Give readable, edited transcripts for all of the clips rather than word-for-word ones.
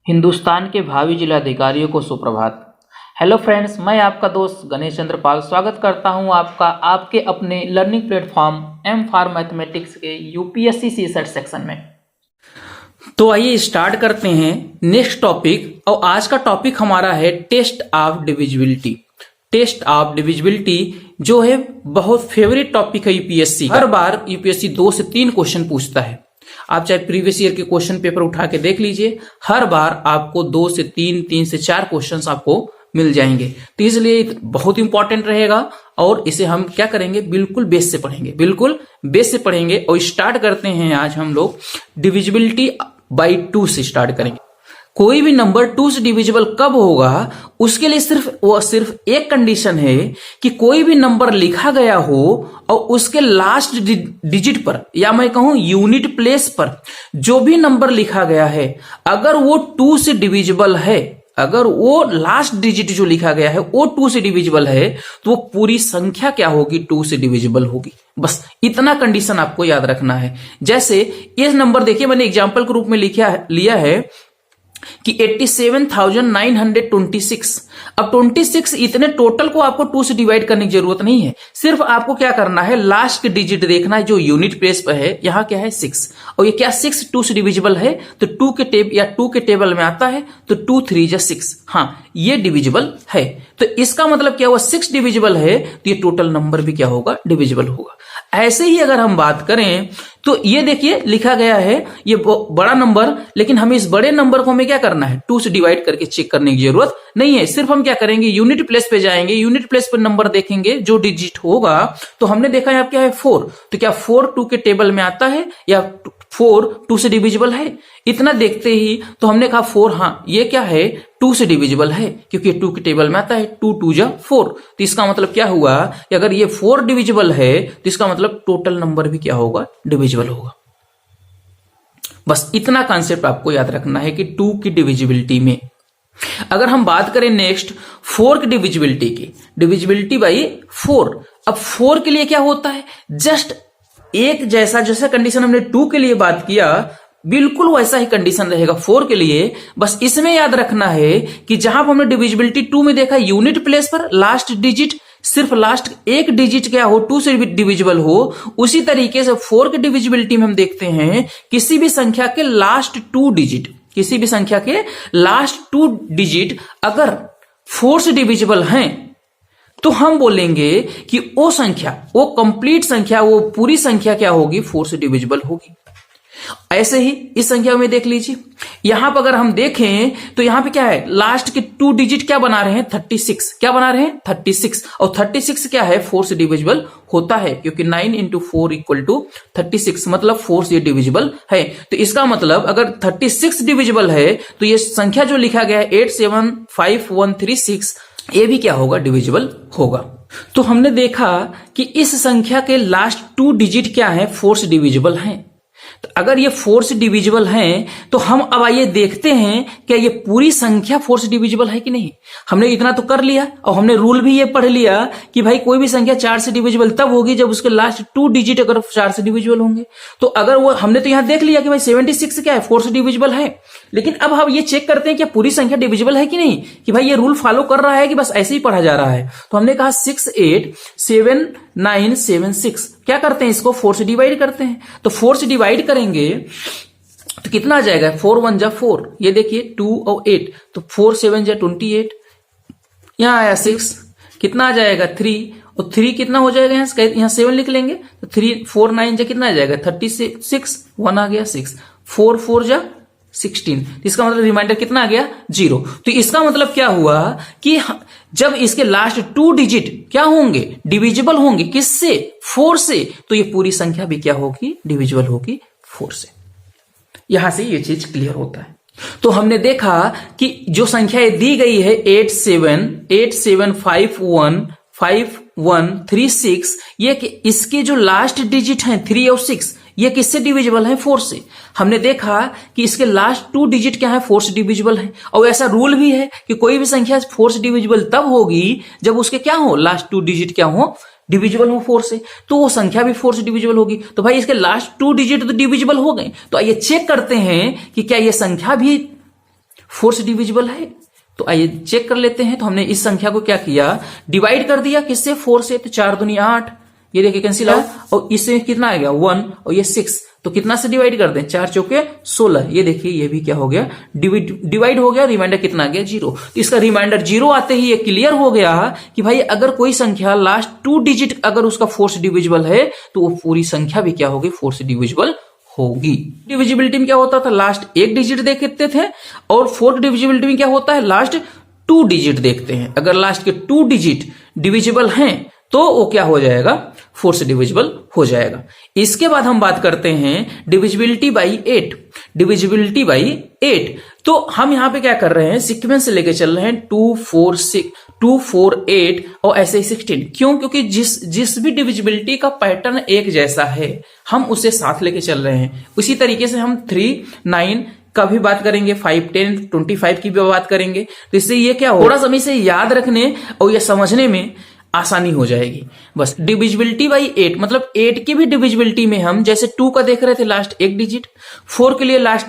हिंदुस्तान के भावी जिलाधिकारियों को सुप्रभात। हेलो फ्रेंड्स, मैं आपका दोस्त गणेश चंद्र पाल स्वागत करता हूं आपके अपने learning platform M for mathematics के यूपीएससी सीसेट सेक्शन में। तो आइए स्टार्ट करते हैं नेक्स्ट टॉपिक। और आज का टॉपिक हमारा है test of divisibility. Test of divisibility जो है बहुत फेवरेट टॉपिक है यूपीएससी। हर बार यूपीएससी 2 से 3 क्वेश्चन पूछता है। आप चाहे प्रीवियस ईयर के क्वेश्चन पेपर उठा के देख लीजिए, हर बार आपको 2 से 3, 3 से 4 क्वेश्चंस आपको मिल जाएंगे। तो इसलिए बहुत इंपॉर्टेंट रहेगा और इसे हम क्या करेंगे, बिल्कुल बेस से पढ़ेंगे, बिल्कुल बेस से पढ़ेंगे। और स्टार्ट करते हैं आज हम लोग डिविजिबिलिटी बाई 2 से स्टार्ट करेंगे। कोई भी नंबर 2 से डिविजिबल कब होगा, उसके लिए सिर्फ एक कंडीशन है कि कोई भी नंबर लिखा गया हो और उसके लास्ट डिजिट पर, या मैं कहूं यूनिट प्लेस पर जो भी नंबर लिखा गया है, अगर वो 2 से डिविजिबल है, अगर वो लास्ट डिजिट जो लिखा गया है वो 2 से डिविजिबल है, तो वो पूरी संख्या क्या होगी, 2 से डिविजिबल होगी। बस इतना कंडीशन आपको याद रखना है। जैसे ये नंबर देखिए, मैंने एग्जाम्पल के रूप में लिया है कि 87,926। अब 26 इतने टोटल को आपको 2 से डिवाइड करने की जरूरत नहीं है। सिर्फ आपको क्या करना है, लास्ट के डिजिट देखना है जो यूनिट प्लेस पर है। यहां क्या है 6, और ये क्या 6 2 से डिविजिबल है, तो 2 के टेबल में आता है, तो 2 3 जा 6। हाँ, ये डिविजिबल है। तो इसका मतलब क्या हुआ, 6 डिविजिबल है, तो ये टोटल नंबर भी क्या होगा, डिविजिबल होगा। ऐसे ही अगर हम बात करें तो ये देखिए लिखा गया है ये बड़ा नंबर, लेकिन हमें इस बड़े नंबर को हमें क्या करना है, 2 से डिवाइड करके चेक करने की जरूरत नहीं है। सिर्फ हम क्या करेंगे, यूनिट प्लेस पे जाएंगे, यूनिट प्लेस पर नंबर देखेंगे, जो डिजिट होगा। तो हमने देखा यहाँ क्या है 4, तो क्या 4 2 के टेबल में आता है या 4 2 से डिविजिबल है। इतना देखते ही तो हमने कहा 4, हाँ ये क्या है 2 से डिविजिबल है, क्योंकि 2 के टेबल में आता है, 2 2 जा 4। तो इसका मतलब क्या हुआ कि अगर ये 4 डिविजिबल है तो इसका मतलब टोटल नंबर भी क्या होगा, डिविजिबल होगा। बस इतना कॉन्सेप्ट आपको याद रखना है कि 2 की डिविजिबिलिटी में। अगर हम बात करें नेक्स्ट 4 की डिविजिबिलिटी की, डिविजिबिलिटी बाई 4। अब 4 के लिए क्या होता है, जस्ट एक जैसा कंडीशन हमने 2 के लिए बात किया, बिल्कुल वैसा ही कंडीशन रहेगा 4 के लिए। बस इसमें याद रखना है कि जहां पर हमने डिविजिबिलिटी 2 में देखा, यूनिट प्लेस पर लास्ट डिजिट, सिर्फ लास्ट एक डिजिट क्या हो, 2 से डिविजिबल हो, उसी तरीके से 4 के डिविजिबिलिटी में हम देखते हैं किसी भी संख्या के लास्ट 2 डिजिट, किसी भी संख्या के लास्ट 2 डिजिट अगर 4 से डिविजिबल हैं, तो हम बोलेंगे कि वो संख्या, वो कंप्लीट संख्या, वो पूरी संख्या क्या होगी, 4 से डिविजिबल होगी। ऐसे ही इस संख्या में देख लीजिए, यहां पर अगर हम देखें तो यहां पे क्या है, लास्ट के 2 डिजिट क्या बना रहे हैं, 36। क्या बना रहे हैं, 36। और 36 क्या है, 4 से डिविजिबल होता है, क्योंकि 9 × 4 = 36, मतलब 4 से डिविजिबल है। तो इसका मतलब अगर 36 डिविजिबल है, तो ये संख्या जो लिखा गया है 875136, ये भी क्या होगा, डिविजिबल होगा। तो हमने देखा कि इस संख्या के लास्ट 2 डिजिट क्या है, 4 से डिविजिबल हैं। तो अगर ये 4 से डिविजिबल हैं, तो हम अब आइए देखते हैं क्या ये पूरी संख्या 4 से डिविजिबल है कि नहीं। हमने इतना तो कर लिया, और हमने रूल भी ये पढ़ लिया कि भाई कोई भी संख्या 4 से डिविजिबल तब होगी जब उसके लास्ट 2 डिजिट अगर 4 से डिविजिबल होंगे। तो अगर वो हमने तो यहां देख लिया कि भाई 76 क्या है, 4 से डिविजिबल है, लेकिन अब हम ये चेक करते हैं कि पूरी संख्या डिविजिबल है कि नहीं, कि भाई ये रूल फॉलो कर रहा है कि बस ऐसे ही पढ़ा जा रहा है। तो हमने कहा 687976, क्या करते हैं, इसको 4 से डिवाइड करते हैं। तो 4 से डिवाइड करेंगे तो कितना आ जाएगा, 4 1 जा 4, ये देखिए 2 और 8, तो 4 7 जा 28, यहां आया 6, कितना आ जाएगा 3, और 3 कितना हो जाएगा, यहां 7 लिख लेंगे, तो 3 4 9 जा कितना आ जाएगा 36, 1 आ गया 6, 4 4 जा 16, इसका मतलब रिमाइंडर कितना आ गया, 0। तो इसका मतलब क्या हुआ कि जब इसके लास्ट 2 डिजिट क्या होंगे, डिविजिबल होंगे, किससे, 4 से, तो ये पूरी संख्या भी क्या होगी, डिविजिबल होगी 4 से। यहां से ये चीज क्लियर होता है। तो हमने देखा कि जो संख्या दी गई है 87515136, ये कि इसके जो लास्ट डिजिट हैं 3 और 6, ये किससे डिविजिबल है, 4 से। हमने देखा कि इसके लास्ट 2 डिजिट क्या है, 4 से डिविजिबल है। और ऐसा रूल भी है कि कोई भी संख्या 4 से डिविजिबल तब होगी जब उसके क्या हो, लास्ट 2 डिजिट क्या हो, डिविजिबल हो 4 से, तो वो संख्या भी 4 से डिविजिबल होगी। तो भाई इसके लास्ट 2 डिजिट तो डिविजिबल हो गए। तो आइए चेक करते हैं कि क्या ये संख्या भी 4 से डिविजिबल है? तो आइए चेक कर लेते हैं। तो हमने इस संख्या को क्या किया, डिवाइड कर दिया किससे, 4 से। तो 4 दूनी 8, ये देखिए कैंसिल आउट, और इससे कितना आ गया 1, और ये 6, तो कितना से डिवाइड कर दें, 4 चौके 16। ये देखिए ये भी क्या हो गया, डिवाइड हो गया। रिमाइंडर कितना आ गया 0। तो इसका रिमाइंडर 0 आते ही ये क्लियर हो गया कि भाई अगर कोई संख्या लास्ट 2 डिजिट अगर उसका 4 से डिविजिबल है तो वो पूरी संख्या भी क्या होगी, 4 से डिविजिबल होगी। डिविजिबिलिटी में क्या होता था, लास्ट 1 डिजिट देखते थे, और 4 डिविजिबिलिटी में क्या होता है, लास्ट 2 डिजिट देखते हैं। अगर लास्ट के 2 डिजिट डिविजिबल हैं तो वो क्या हो जाएगा, 4 से डिविजिबल हो जाएगा। इसके बाद हम बात करते हैं डिविजिबिलिटी बाई 8। डिविजिबिलिटी बाई 8, तो हम यहां पे क्या कर रहे हैं, सीक्वेंस से लेके चल रहे हैं 2, 4, 6, 2, 4, 8 और ऐसे ही 16। क्यों, क्योंकि जिस भी डिविजिबिलिटी का पैटर्न एक जैसा है हम उसे साथ लेके चल रहे हैं। उसी तरीके से हम 3, 9 का भी बात करेंगे, 5, 10, 25 की भी बात करेंगे। तो इससे ये क्या हो, थोड़ा समय से याद रखने और ये समझने में आसानी हो जाएगी। बस डिविजिबिलिटी बाई 8 मतलब 8 की भी डिविजिबिलिटी में हम जैसे 2 का देख रहे थे लास्ट 1 डिजिट, 4 के लिए लास्ट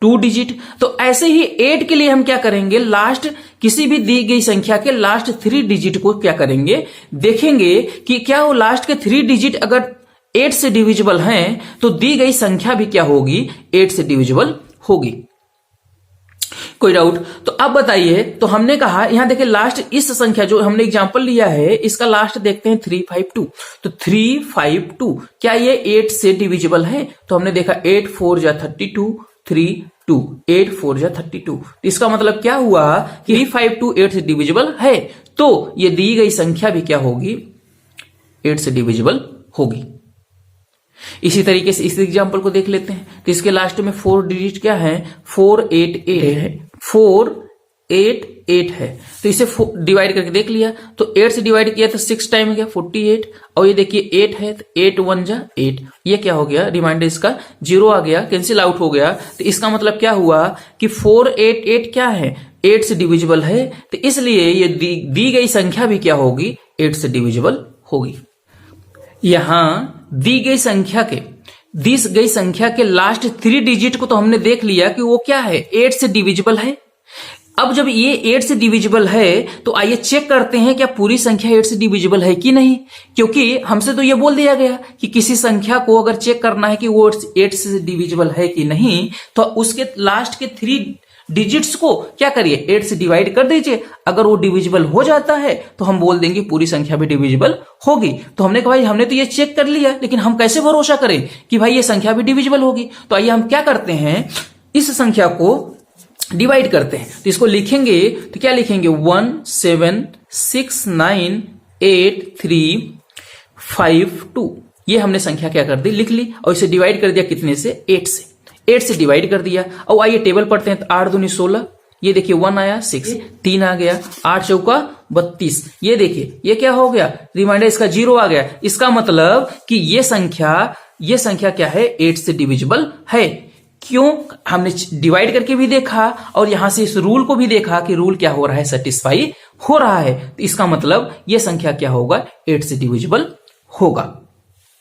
2 डिजिट, तो ऐसे ही 8 के लिए हम क्या करेंगे, लास्ट किसी भी दी गई संख्या के लास्ट 3 डिजिट को क्या करेंगे, देखेंगे कि क्या वो लास्ट के 3 डिजिट अगर 8 से डिविजिबल हैं तो दी गई संख्या भी क्या होगी, 8 से डिविजिबल होगी। कोई डाउट? तो अब बताइए, तो हमने कहा यहां देखिए लास्ट इस संख्या जो हमने एग्जांपल लिया है इसका लास्ट देखते हैं 352। तो 352 क्या ये 8 से डिविजिबल है? तो हमने देखा 8 4 जा 32, 3 2, 8 4 जा 32। इसका मतलब क्या हुआ कि 352 8 से डिविजिबल है, तो ये दी गई संख्या भी क्या होगी, 8 से डिविजिबल होगी। इसी तरीके से इस एग्जांपल को देख लेते हैं। तो इसके लास्ट में 4 डिजिट क्या है, 488 है, 488 है। तो इसे डिवाइड करके देख लिया, तो 8 से डिवाइड किया तो 6 टाइम गया 48, और ये देखिए 8 है तो 8 1 जा 8, ये क्या हो गया, रिमाइंडर इसका 0 आ गया, कैंसिल आउट हो गया। तो इसका मतलब क्या हुआ कि 488 क्या है, 8 से डिविजिबल है, तो इसलिए ये दी गई संख्या भी क्या होगी, 8 से डिविजिबल होगी। यहां दी गई संख्या के लास्ट 3 डिजिट को तो हमने देख लिया कि वो क्या है, 8 से डिविजिबल है। अब जब ये 8 से डिविजिबल है तो आइए चेक करते हैं क्या पूरी संख्या 8 से डिविजिबल है कि नहीं, क्योंकि हमसे तो ये बोल दिया गया कि किसी संख्या को अगर चेक करना है कि वो 8 से डिविजिबल है कि नहीं, तो उसके लास्ट के 3 डिजिट्स को क्या करिए, 8 से डिवाइड कर दीजिए। अगर वो डिविजिबल हो जाता है तो हम बोल देंगे पूरी संख्या भी डिविजिबल होगी। तो हमने कहा भाई हमने तो ये चेक कर लिया, लेकिन हम कैसे भरोसा करें कि भाई ये संख्या भी डिविजिबल होगी। तो आइए हम क्या करते हैं, इस संख्या को डिवाइड करते हैं। तो इसको लिखेंगे तो क्या लिखेंगे, 1 7 6 9 8 3 5 2। ये हमने संख्या क्या कर दी, लिख ली, और इसे डिवाइड कर दिया कितने से, 8 से। 8 से डिवाइड कर दिया। और आइए टेबल पढ़ते हैं। तो 8 दूनी 16, ये देखिए 1 आया, 6 3 आ गया, 8 चौका 32, ये देखिए ये क्या हो गया, रिमाइंडर इसका 0 आ गया। इसका मतलब कि ये संख्या क्या है, 8 से डिविजिबल है। क्यों, हमने डिवाइड करके भी देखा और यहां से इस रूल को भी देखा कि रूल क्या हो रहा है, सेटिस्फाई हो रहा है। तो इसका मतलब ये संख्या क्या होगा, 8 से डिविजिबल होगा।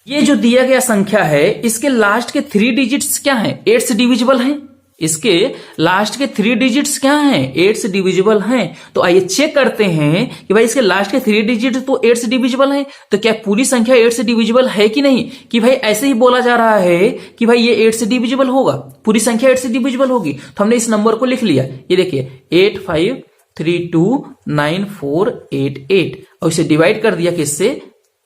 ये जो दिया गया संख्या है इसके लास्ट के 3 डिजिट्स क्या हैं, 8 से डिविजिबल हैं। इसके लास्ट के 3 डिजिट्स क्या हैं, 8 से डिविजिबल हैं। तो आइए चेक करते हैं कि भाई इसके लास्ट के 3 डिजिट तो 8 से डिविजिबल हैं, तो क्या पूरी संख्या 8 से डिविजिबल है कि नहीं, कि भाई ऐसे ही बोला जा रहा है कि भाई ये 8 से डिविजिबल होगा, पूरी संख्या 8 से डिविजिबल होगी। तो हमने इस नंबर को लिख लिया, ये देखिए 8 5 3 2 9 4 8 8, और इसे डिवाइड कर दिया किससे,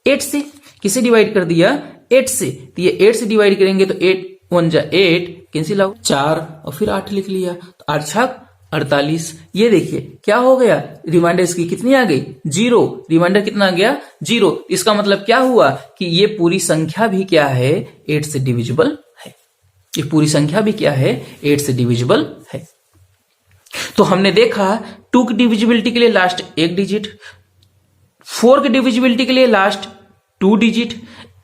8 से। किसे डिवाइड कर दिया, 8 से। तो ये 8 से डिवाइड करेंगे तो 8 1 जा 8, कैंसिल आउट 4 और फिर 8 लिख लिया, तो 8 छक 48। ये देखिए क्या हो गया, रिमाइंडर इसकी कितनी आ गई, 0। रिमाइंडर कितना आ गया, 0। इसका मतलब क्या हुआ कि ये पूरी संख्या भी क्या है, 8 से डिविजिबल है। ये पूरी संख्या भी क्या है, 8 से डिविजिबल है। तो हमने देखा 2 की डिविजिबिलिटी के लिए लास्ट 1 डिजिट, 4 की डिविजिबिलिटी के लिए लास्ट 2 डिजिट,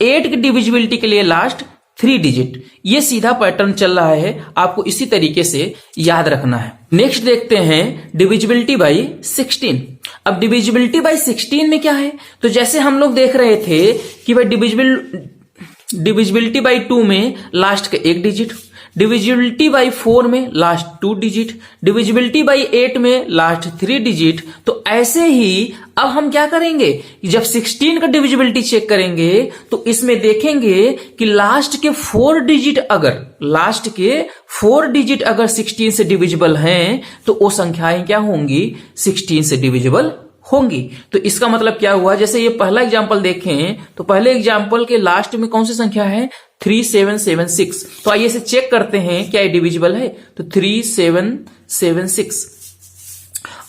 8 की डिविजिबिलिटी के लिए लास्ट 3 डिजिट। ये सीधा पैटर्न चल रहा है, आपको इसी तरीके से याद रखना है। नेक्स्ट देखते हैं डिविजिबिलिटी बाई 16। अब डिविजिबिलिटी बाई 16 में क्या है, तो जैसे हम लोग देख रहे थे कि भाई डिविजिबिलिटी बाई 2 में लास्ट का 1 डिजिट, डिविजिबिलिटी बाई 4 में लास्ट 2 डिजिट, डिविजिबिलिटी बाई 8 में लास्ट 3 डिजिट। तो ऐसे ही अब हम क्या करेंगे, जब 16 का डिविजिबिलिटी चेक करेंगे तो इसमें देखेंगे कि लास्ट के 4 डिजिट अगर 16 से डिविजिबल हैं तो वो संख्याएं क्या होंगी, 16 से डिविजिबल होंगी। तो इसका मतलब क्या हुआ, जैसे ये पहला एग्जांपल देखें तो पहले एग्जांपल के लास्ट में कौन सी संख्या है, 3776। तो आइए इसे चेक करते हैं क्या ये डिविजिबल है। तो 3776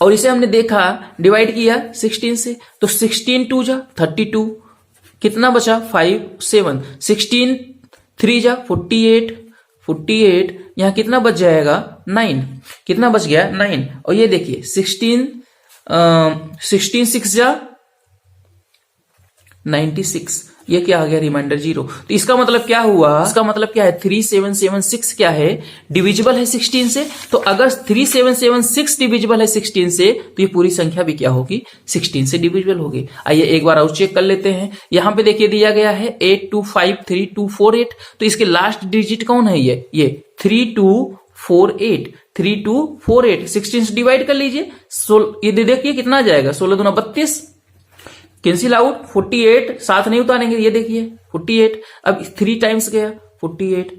और इसे हमने देखा डिवाइड किया 16 से, तो 16 2 जा 32, कितना बचा 5 7, 16 3 जा 48, 48 यहां कितना बच जाएगा 9, कितना बच गया 9। और ये देखिए 16 6 जा 96, ये क्या आ गया रिमाइंडर 0। तो इसका मतलब क्या हुआ, इसका मतलब क्या है 3776 क्या है, डिविजिबल है 16 से। तो अगर 3776 डिविजिबल है 16 से तो ये पूरी संख्या भी क्या होगी, 16 से डिविजिबल होगी। आइए एक बार और चेक कर लेते हैं। यहां पे देखिए दिया गया है 825328, तो इसके लास्ट डिजिट कौन है, ये 3248, 3248 16 से डिवाइड कर लीजिए। ये देखिए कितना आ जाएगा, 16 दूना 32, कैंसिल आउट, 48 साथ नहीं उतारेंगे, ये देखिए 48, अब 3 टाइम्स गया 48,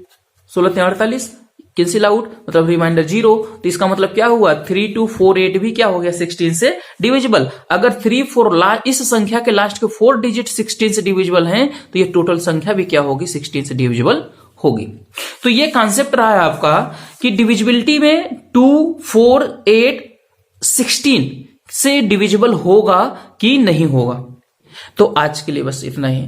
16 48 कैंसिल आउट, मतलब रिमाइंडर 0। तो इसका मतलब क्या हुआ, 3248 भी क्या हो गया 16 से डिविजिबल। अगर 3 4 इस संख्या के लास्ट के 4 डिजिट 16 से डिविजिबल हैं तो ये टोटल संख्या भी क्या होगी, 16 से डिविजिबल होगी। तो ये कॉन्सेप्ट रहा है आपका कि डिविजिबिलिटी में 2 4 8 16 से डिविजिबल होगा कि नहीं होगा। तो आज के लिए बस इतना ही।